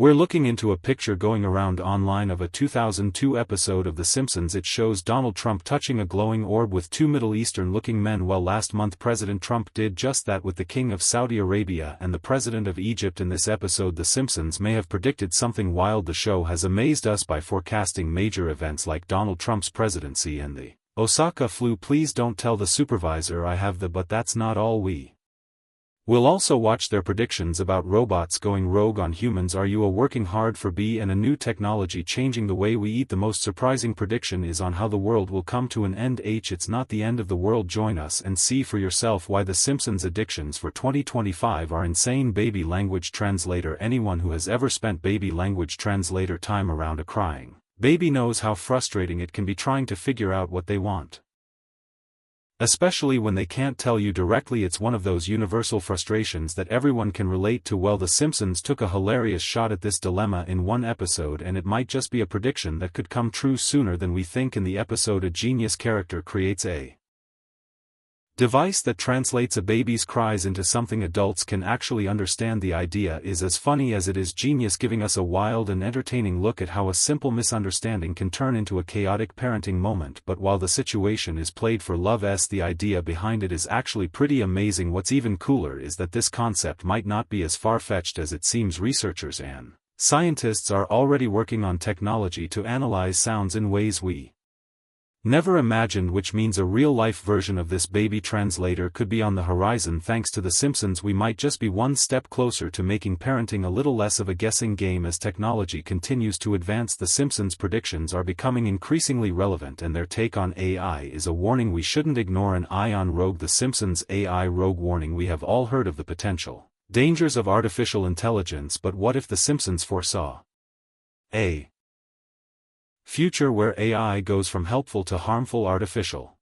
We're looking into a picture going around online of a 2002 episode of The Simpsons. It shows Donald Trump touching a glowing orb with two Middle Eastern-looking men. Well, last month President Trump did just that with the King of Saudi Arabia and the President of Egypt. In this episode, The Simpsons may have predicted something wild. The show has amazed us by forecasting major events like Donald Trump's presidency and the Osaka flu. Please don't tell the supervisor I have the but that's not all. We'll also watch their predictions about robots going rogue on humans. Are you working hard for B and a new technology changing the way we eat? The most surprising prediction is on how the world will come to an end. It's not the end of the world. Join us and see for yourself why The Simpsons addictions for 2025 are insane. Baby language translator. Anyone who has ever spent baby language translator time around a crying baby knows how frustrating it can be trying to figure out what they want, especially when they can't tell you directly. It's one of those universal frustrations that everyone can relate to. Well, The Simpsons took a hilarious shot at this dilemma in one episode, and it might just be a prediction that could come true sooner than we think. In the episode, a genius character creates a device that translates a baby's cries into something adults can actually understand. The idea is as funny as it is genius, giving us a wild and entertaining look at how a simple misunderstanding can turn into a chaotic parenting moment. But while the situation is played for laughs, the idea behind it is actually pretty amazing. What's even cooler is that this concept might not be as far-fetched as it seems. Researchers and scientists are already working on technology to analyze sounds in ways we never imagined, which means a real-life version of this baby translator could be on the horizon. Thanks to The Simpsons, we might just be one step closer to making parenting a little less of a guessing game. As technology continues to advance, The Simpsons' predictions are becoming increasingly relevant, and their take on AI is a warning we shouldn't ignore. An eye on rogue. The Simpsons AI rogue warning. We have all heard of the potential dangers of artificial intelligence, but what if The Simpsons foresaw a future where AI goes from helpful to harmful? Artificial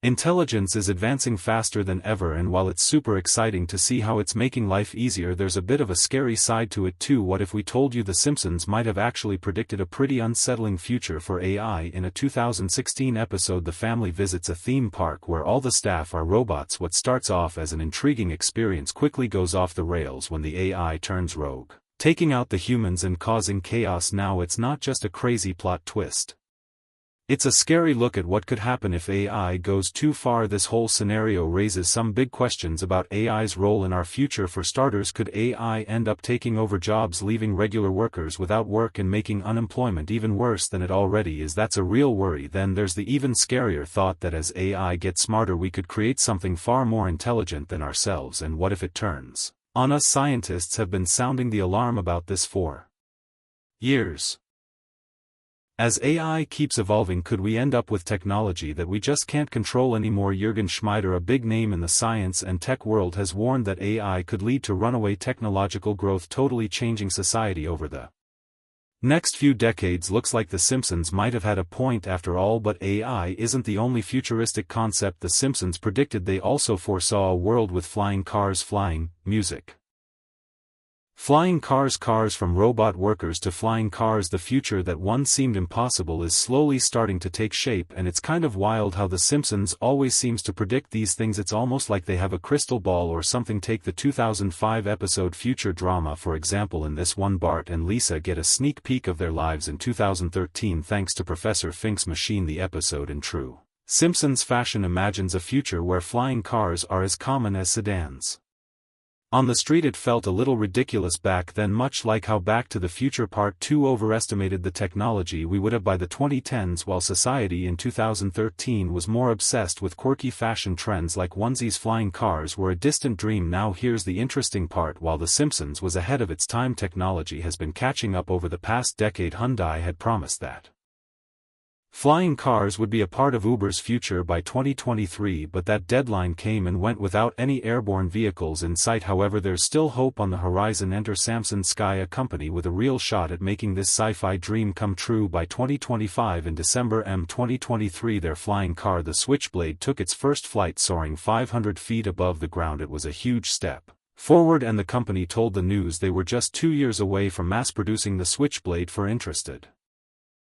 intelligence is advancing faster than ever, and while it's super exciting to see how it's making life easier, there's a bit of a scary side to it too. What if we told you The Simpsons might have actually predicted a pretty unsettling future for AI? In a 2016 episode, the family visits a theme park where all the staff are robots. What starts off as an intriguing experience quickly goes off the rails when the AI turns rogue, taking out the humans and causing chaos. Now it's not just a crazy plot twist. It's a scary look at what could happen if AI goes too far. This whole scenario raises some big questions about AI's role in our future. For starters, could AI end up taking over jobs, leaving regular workers without work and making unemployment even worse than it already is? That's a real worry. Then there's the even scarier thought that as AI gets smarter, we could create something far more intelligent than ourselves. And what if it turns on us? Scientists have been sounding the alarm about this for years. As AI keeps evolving, could we end up with technology that we just can't control anymore? Jürgen Schmieder, a big name in the science and tech world, has warned that AI could lead to runaway technological growth, totally changing society over the next few decades. Looks like The Simpsons might have had a point after all, but AI isn't the only futuristic concept The Simpsons predicted. They also foresaw a world with flying cars, flying music, flying cars, cars from robot workers to flying cars. The future that once seemed impossible is slowly starting to take shape, and it's kind of wild how The Simpsons always seems to predict these things. It's almost like they have a crystal ball or something. Take the 2005 episode Future Drama for example. In this one, Bart and Lisa get a sneak peek of their lives in 2013 thanks to Professor Fink's machine. The episode, in true Simpsons fashion, imagines a future where flying cars are as common as sedans on the street. It felt a little ridiculous back then, much like how Back to the Future Part 2 overestimated the technology we would have by the 2010s, while society in 2013 was more obsessed with quirky fashion trends like onesies. Flying cars were a distant dream. Now here's the interesting part. While The Simpsons was ahead of its time, technology has been catching up. Over the past decade, Hyundai had promised that flying cars would be a part of Uber's future by 2023, but that deadline came and went without any airborne vehicles in sight. However, there's still hope on the horizon. Enter Samsung Sky, a company with a real shot at making this sci-fi dream come true by 2025. In December 2023, their flying car, the Switchblade, took its first flight, soaring 500 feet above the ground. It was a huge step forward, and the company told the news they were just 2 years away from mass-producing the Switchblade for interested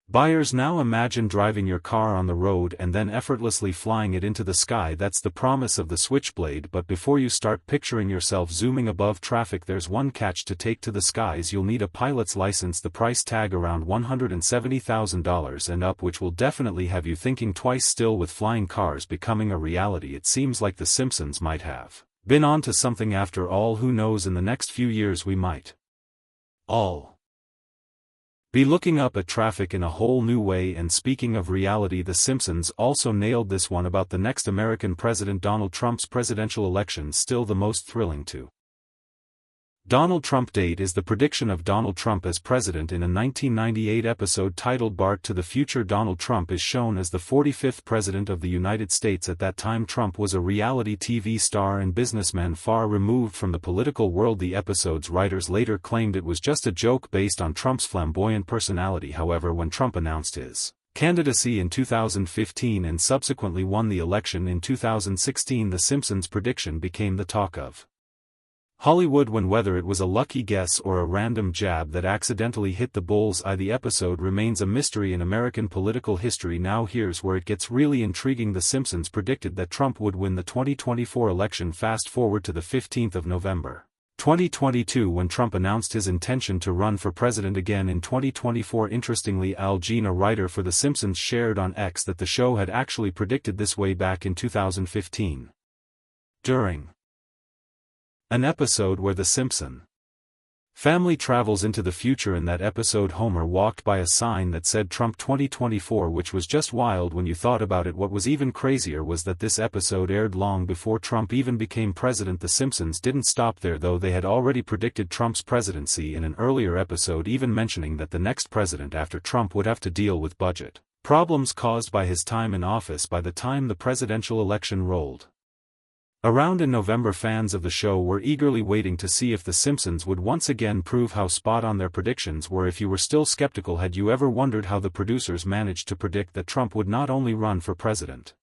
Buyers now imagine driving your car on the road and then effortlessly flying it into the sky. That's the promise of the Switchblade, but before you start picturing yourself zooming above traffic, there's one catch: to take to the skies you'll need a pilot's license, the price tag around $170,000 and up, which will definitely have you thinking twice. Still, with flying cars becoming a reality, it seems like The Simpsons might have been onto something after all. Who knows, in the next few years we might all be looking up at traffic in a whole new way. And speaking of reality, The Simpsons also nailed this one about the next American president, Donald Trump's presidential election. Still the most thrilling to Donald Trump date is the prediction of Donald Trump as president. In a 1998 episode titled Bart to the Future, Donald Trump is shown as the 45th president of the United States. At that time, Trump was a reality TV star and businessman far removed from the political world. The episode's writers later claimed it was just a joke based on Trump's flamboyant personality. However, when Trump announced his candidacy in 2015 and subsequently won the election in 2016, The Simpsons' prediction became the talk of Hollywood. When whether it was a lucky guess or a random jab that accidentally hit the bull's eye, the episode remains a mystery in American political history. Now here's where it gets really intriguing. The Simpsons predicted that Trump would win the 2024 election. Fast forward to the 15th of November, 2022, when Trump announced his intention to run for president again in 2024. Interestingly, Al Jean, a writer for The Simpsons, shared on X that the show had actually predicted this way back in 2015. During an episode where the Simpson family travels into the future. In that episode, Homer walked by a sign that said Trump 2024, which was just wild when you thought about it. What was even crazier was that this episode aired long before Trump even became president. The Simpsons didn't stop there, though. They had already predicted Trump's presidency in an earlier episode, even mentioning that the next president after Trump would have to deal with budget problems caused by his time in office by the time the presidential election rolled around in November. Fans of the show were eagerly waiting to see if The Simpsons would once again prove how spot on their predictions were. If you were still skeptical, had you ever wondered how the producers managed to predict that Trump would not only run for president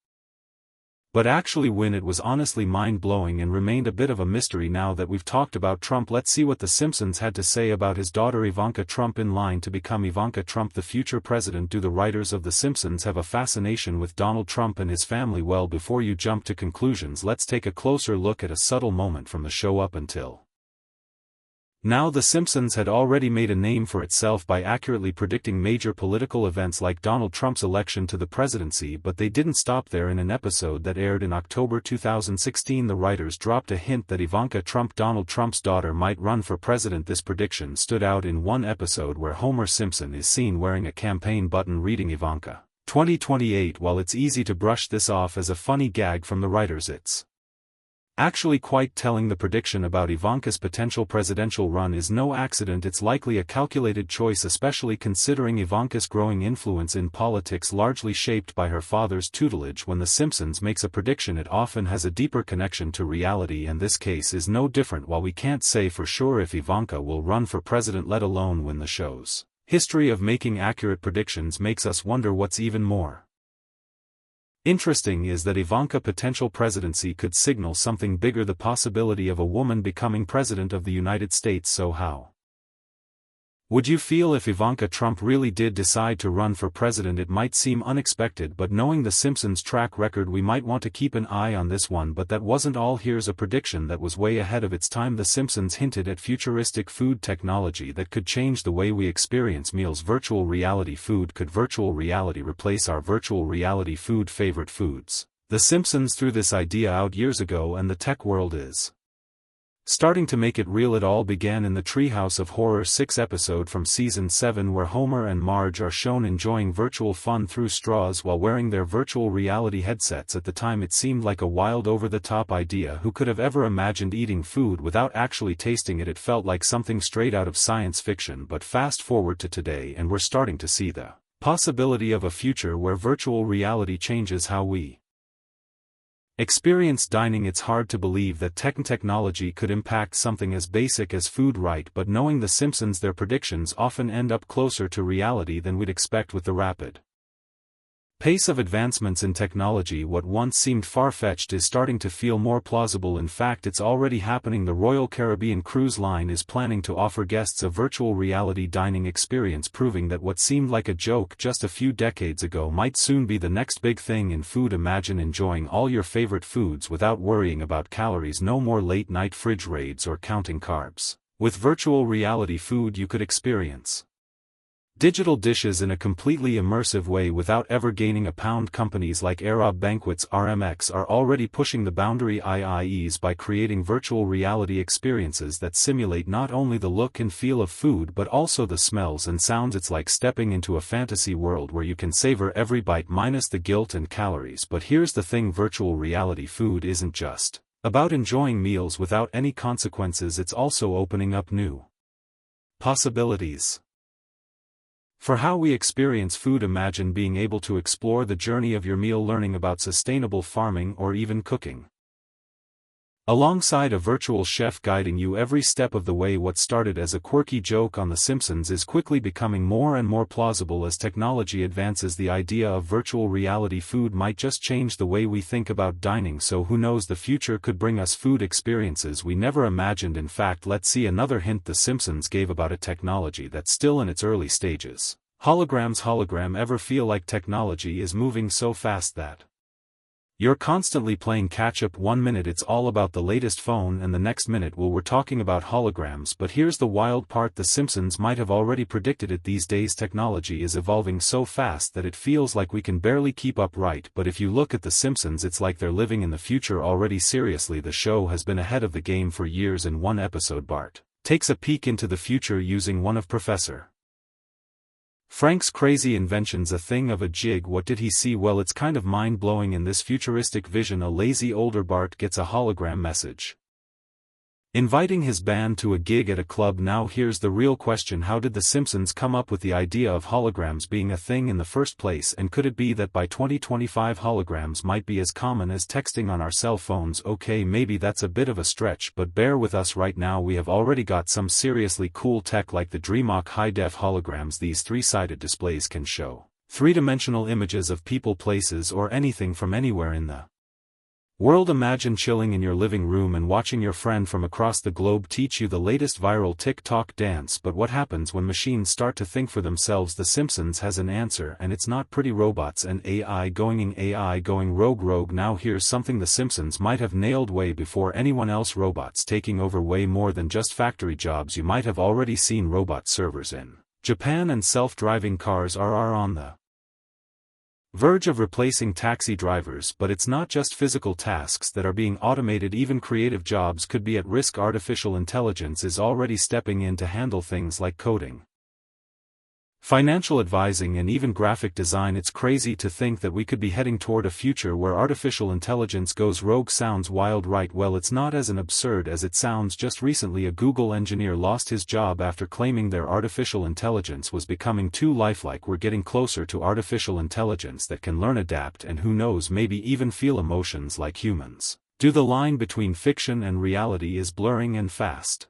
but actually win? It was honestly mind-blowing and remained a bit of a mystery. Now that we've talked about Trump, let's see what The Simpsons had to say about his daughter Ivanka Trump. In line to become Ivanka Trump the future president. Do the writers of The Simpsons have a fascination with Donald Trump and his family? Well, before you jump to conclusions, let's take a closer look at a subtle moment from the show. Up until now, The Simpsons had already made a name for itself by accurately predicting major political events like Donald Trump's election to the presidency, but they didn't stop there. In an episode that aired in October 2016, the writers dropped a hint that Ivanka Trump, Donald Trump's daughter, might run for president. This prediction stood out in one episode where Homer Simpson is seen wearing a campaign button reading Ivanka 2028. While it's easy to brush this off as a funny gag from the writers, it's actually quite telling. The prediction about Ivanka's potential presidential run is no accident. It's likely a calculated choice, especially considering Ivanka's growing influence in politics, largely shaped by her father's tutelage. When The Simpsons makes a prediction, it often has a deeper connection to reality, and this case is no different. While we can't say for sure if Ivanka will run for president, let alone win, the show's history of making accurate predictions makes us wonder what's even more interesting is that Ivanka's potential presidency could signal something bigger: the possibility of a woman becoming president of the United States. So how would you feel if Ivanka Trump really did decide to run for president? It might seem unexpected, but knowing The Simpsons' track record, we might want to keep an eye on this one. But that wasn't all. Here's a prediction that was way ahead of its time. The Simpsons hinted at futuristic food technology that could change the way we experience meals. Virtual reality food. Could virtual reality replace our virtual reality food favorite foods? The Simpsons threw this idea out years ago, and the tech world is starting to make it real. It all began in the Treehouse of Horror 6 episode from season 7, where Homer and Marge are shown enjoying virtual fun through straws while wearing their virtual reality headsets. At the time, it seemed like a wild, over-the-top idea. Who could have ever imagined eating food without actually tasting it? It felt like something straight out of science fiction. But fast forward to today, and we're starting to see the possibility of a future where virtual reality changes how we experience dining. It's hard to believe that technology could impact something as basic as food, right? But knowing The Simpsons, their predictions often end up closer to reality than we'd expect. With the rapid Pace of advancements in technology. What once seemed far-fetched is starting to feel more plausible. In fact, it's already happening. The Royal Caribbean Cruise Line is planning to offer guests a virtual reality dining experience, proving that what seemed like a joke just a few decades ago might soon be the next big thing in food. Imagine enjoying all your favorite foods without worrying about calories. No more late-night fridge raids or counting carbs. With virtual reality, food you could experience digital dishes in a completely immersive way without ever gaining a pound. Companies like Arab Banquets RMX are already pushing the boundary IIEs by creating virtual reality experiences that simulate not only the look and feel of food but also the smells and sounds. It's like stepping into a fantasy world where you can savor every bite minus the guilt and calories. But here's the thing, virtual reality food isn't just about enjoying meals without any consequences, it's also opening up new possibilities for how we experience food. Imagine being able to explore the journey of your meal, learning about sustainable farming or even cooking alongside a virtual chef guiding you every step of the way. What started as a quirky joke on The Simpsons is quickly becoming more and more plausible as technology advances. The idea of virtual reality food might just change the way we think about dining, so who knows, the future could bring us food experiences we never imagined. In fact, let's see another hint The Simpsons gave about a technology that's still in its early stages. Holograms. Hologram. Ever feel like technology is moving so fast that you're constantly playing catch-up? 1 minute it's all about the latest phone and the next minute, well, we're talking about holograms. But here's the wild part, The Simpsons might have already predicted it. These days technology is evolving so fast that it feels like we can barely keep up, right? But if you look at The Simpsons, it's like they're living in the future already. Seriously, the show has been ahead of the game for years. In one episode, Bart takes a peek into the future using one of Professor Frank's crazy inventions, a thing of a jig. What did he see? Well, it's kind of mind-blowing. In this futuristic vision, a lazy older Bart gets a hologram message inviting his band to a gig at a club. Now here's the real question, how did The Simpsons come up with the idea of holograms being a thing in the first place? And could it be that by 2025 holograms might be as common as texting on our cell phones? Okay, maybe that's a bit of a stretch, but bear with us. Right now we have already got some seriously cool tech like the DreamHawk high-def holograms. These three-sided displays can show three-dimensional images of people, places, or anything from anywhere in the world. Imagine chilling in your living room and watching your friend from across the globe teach you the latest viral TikTok dance. But what happens when machines start to think for themselves? The Simpsons has an answer, and it's not pretty robots and AI going rogue. Now here's something The Simpsons might have nailed way before anyone else: robots taking over way more than just factory jobs. You might have already seen robot servers in Japan, and self-driving cars are on the verge of replacing taxi drivers. But it's not just physical tasks that are being automated, even creative jobs could be at risk. Artificial intelligence is already stepping in to handle things like coding, financial advising, and even graphic design. It's crazy to think that we could be heading toward a future where artificial intelligence goes rogue. Sounds wild, right? Well, it's not as absurd as it sounds. Just recently a Google engineer lost his job after claiming their artificial intelligence was becoming too lifelike. We're getting closer to artificial intelligence that can learn, adapt, and who knows, maybe even feel emotions like humans do. The line between fiction and reality is blurring and fast.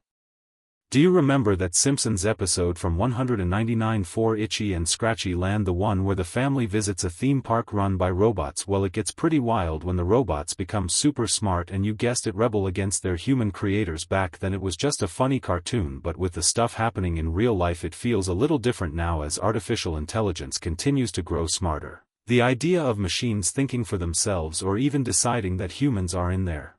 Do you remember that Simpsons episode from 199 for Itchy and Scratchy Land, the one where the family visits a theme park run by robots? Well, it gets pretty wild when the robots become super smart and, you guessed it, rebel against their human creators. Back then it was just a funny cartoon, but with the stuff happening in real life it feels a little different now as artificial intelligence continues to grow smarter. The idea of machines thinking for themselves or even deciding that humans are in their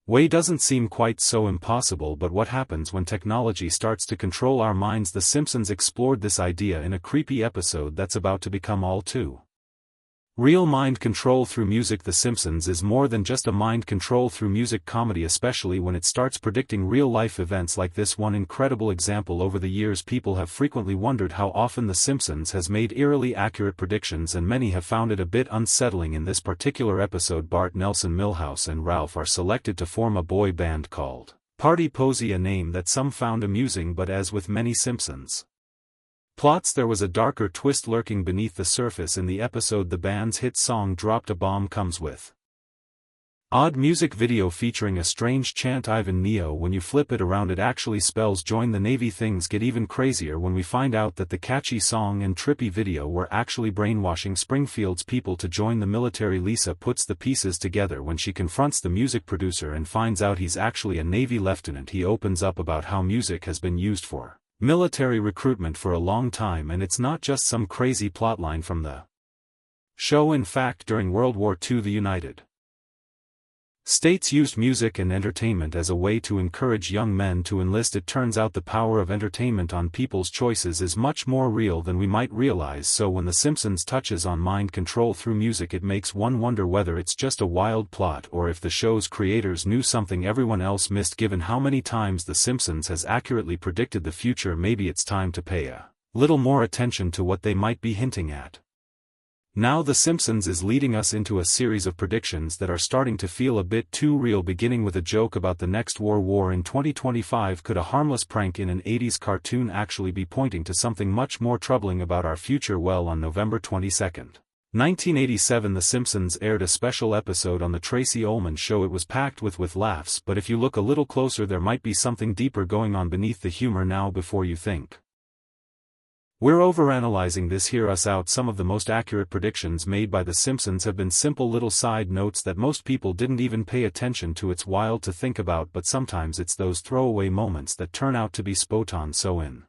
way doesn't seem quite so impossible. But what happens when technology starts to control our minds? The Simpsons explored this idea in a creepy episode that's about to become all too real: mind control through music. The Simpsons is more than just a mind control through music comedy, especially when it starts predicting real-life events like this one incredible example. Over the years people have frequently wondered how often The Simpsons has made eerily accurate predictions, and many have found it a bit unsettling. In this particular episode, Bart, Nelson, Milhouse, and Ralph are selected to form a boy band called Party Posey, a name that some found amusing, but as with many Simpsons plots, there was a darker twist lurking beneath the surface. In the episode, the band's hit song Dropped a Bomb comes with Odd music video featuring a strange chant. Ivan Neo. When you flip it around, it actually spells join the Navy. Things get even crazier when we find out that the catchy song and trippy video were actually brainwashing Springfield's people to join the military. Lisa puts the pieces together when she confronts the music producer and finds out he's actually a Navy lieutenant. He opens up about how music has been used for military recruitment for a long time, and it's not just some crazy plotline from the show. In fact, during World War II, the United States used music and entertainment as a way to encourage young men to enlist. It turns out the power of entertainment on people's choices is much more real than we might realize. So when The Simpsons touches on mind control through music, it makes one wonder whether it's just a wild plot or if the show's creators knew something everyone else missed. Given how many times The Simpsons has accurately predicted the future, maybe it's time to pay a little more attention to what they might be hinting at. Now The Simpsons is leading us into a series of predictions that are starting to feel a bit too real, beginning with a joke about the next war in 2025. Could a harmless prank in an 80s cartoon actually be pointing to something much more troubling about our future? Well, on November 22, 1987, The Simpsons aired a special episode on the Tracy Ullman Show. It was packed with laughs, but if you look a little closer, there might be something deeper going on beneath the humor. Now, before you think we're overanalyzing this, hear us out. Some of the most accurate predictions made by The Simpsons have been simple little side notes that most people didn't even pay attention to. It's wild to think about, but sometimes it's those throwaway moments that turn out to be spot on. So in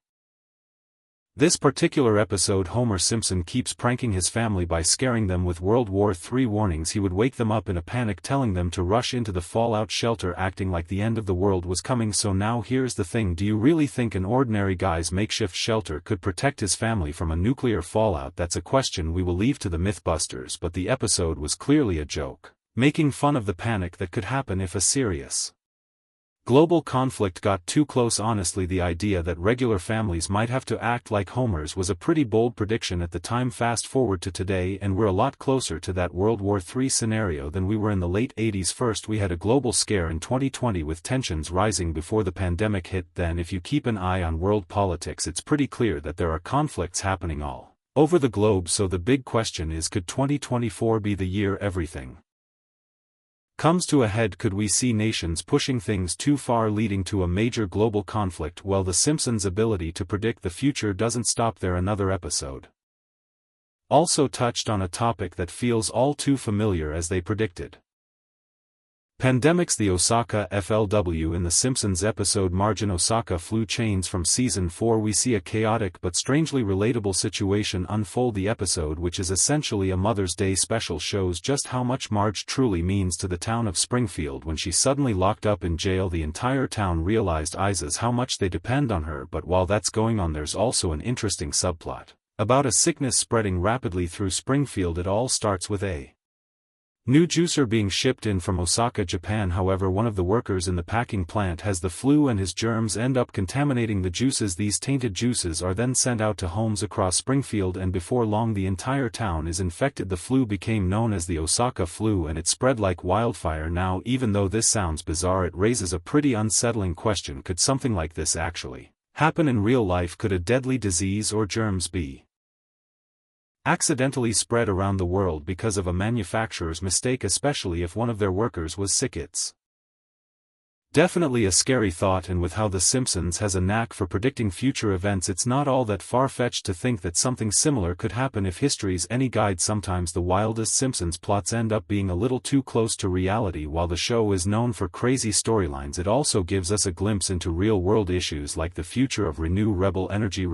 this particular episode, Homer Simpson keeps pranking his family by scaring them with World War III warnings. He would wake them up in a panic, telling them to rush into the fallout shelter, acting like the end of the world was coming. So now here's the thing, do you really think an ordinary guy's makeshift shelter could protect his family from a nuclear fallout? That's a question we will leave to the Mythbusters, but the episode was clearly a joke, making fun of the panic that could happen if a serious global conflict got too close. Honestly, the idea that regular families might have to act like Homer's was a pretty bold prediction at the time. Fast forward to today, and we're a lot closer to that World War III scenario than we were in the late 80s. First, we had a global scare in 2020 with tensions rising before the pandemic hit. Then, if you keep an eye on world politics, it's pretty clear that there are conflicts happening all over the globe. So the big question is, could 2024 be the year everything comes to a head? Could we see nations pushing things too far, leading to a major global conflict? Well, The Simpsons' ability to predict the future doesn't stop there. Another episode also touched on a topic that feels all too familiar, as they predicted pandemics. The Osaka FLW. In The Simpsons episode Margin Osaka Flu Chains from Season 4, we see a chaotic but strangely relatable situation unfold. The episode, which is essentially a Mother's Day special, shows just how much Marge truly means to the town of Springfield. When she's suddenly locked up in jail, the entire town realizes how much they depend on her. But while that's going on, there's also an interesting subplot about a sickness spreading rapidly through Springfield. It all starts with a new juicer being shipped in from Osaka, Japan. However, one of the workers in the packing plant has the flu, and his germs end up contaminating the juices. These tainted juices are then sent out to homes across Springfield, and before long the entire town is infected. The flu became known as the Osaka flu, and it spread like wildfire. Now, even though this sounds bizarre, it raises a pretty unsettling question. Could something like this actually happen in real life? Could a deadly disease or germs be accidentally spread around the world because of a manufacturer's mistake, especially if one of their workers was sick? It's definitely a scary thought, and with how The Simpsons has a knack for predicting future events, it's not all that far-fetched to think that something similar could happen. If history's any guide, sometimes the wildest Simpsons plots end up being a little too close to reality. While the show is known for crazy storylines, it also gives us a glimpse into real-world issues like the future of renewable energy.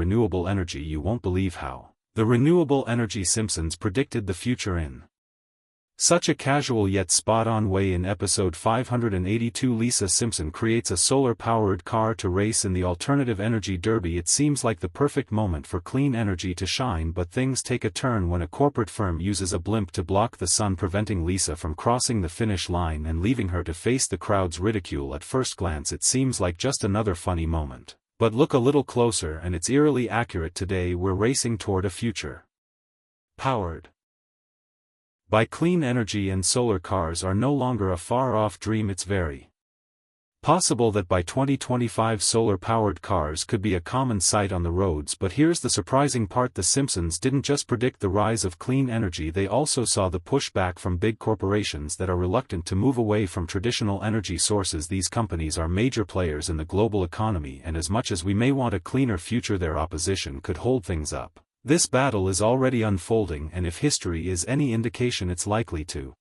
You won't believe how the renewable energy Simpsons predicted the future in such a casual yet spot-on way. In episode 582, Lisa Simpson creates a solar-powered car to race in the alternative energy derby. It seems like the perfect moment for clean energy to shine, but things take a turn when a corporate firm uses a blimp to block the sun, preventing Lisa from crossing the finish line and leaving her to face the crowd's ridicule. At first glance, it seems like just another funny moment, but look a little closer and it's eerily accurate. Today we're racing toward a future powered by clean energy, and solar cars are no longer a far-off dream. It's very Possible that by 2025 solar-powered cars could be a common sight on the roads, but here's the surprising part: The Simpsons didn't just predict the rise of clean energy, they also saw the pushback from big corporations that are reluctant to move away from traditional energy sources. These companies are major players in the global economy, and as much as we may want a cleaner future, their opposition could hold things up. This battle is already unfolding, and if history is any indication, it's likely to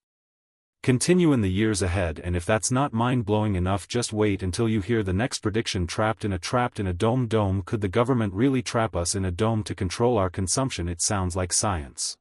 continue in the years ahead. And if that's not mind-blowing enough, just wait until you hear the next prediction: trapped in a dome. Could the government really trap us in a dome to control our consumption? It sounds like science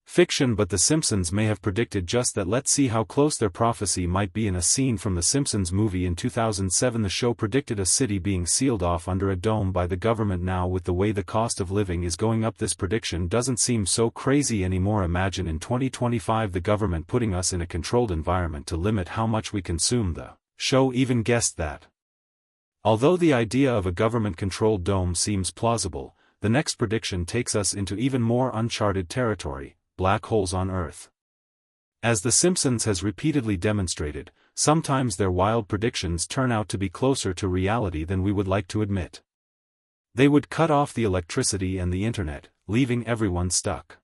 fiction, but The Simpsons may have predicted just that. Let's see how close their prophecy might be. In a scene from The Simpsons movie in 2007, the show predicted a city being sealed off under a dome by the government. Now, with the way the cost of living is going up, this prediction doesn't seem so crazy anymore. Imagine in 2025 the government putting us in a controlled environment to limit how much we consume. The show even guessed that. Although the idea of a government-controlled dome seems plausible, the next prediction takes us into even more uncharted territory: black holes on Earth. As The Simpsons has repeatedly demonstrated, sometimes their wild predictions turn out to be closer to reality than we would like to admit. They would cut off the electricity and the internet, leaving everyone stuck.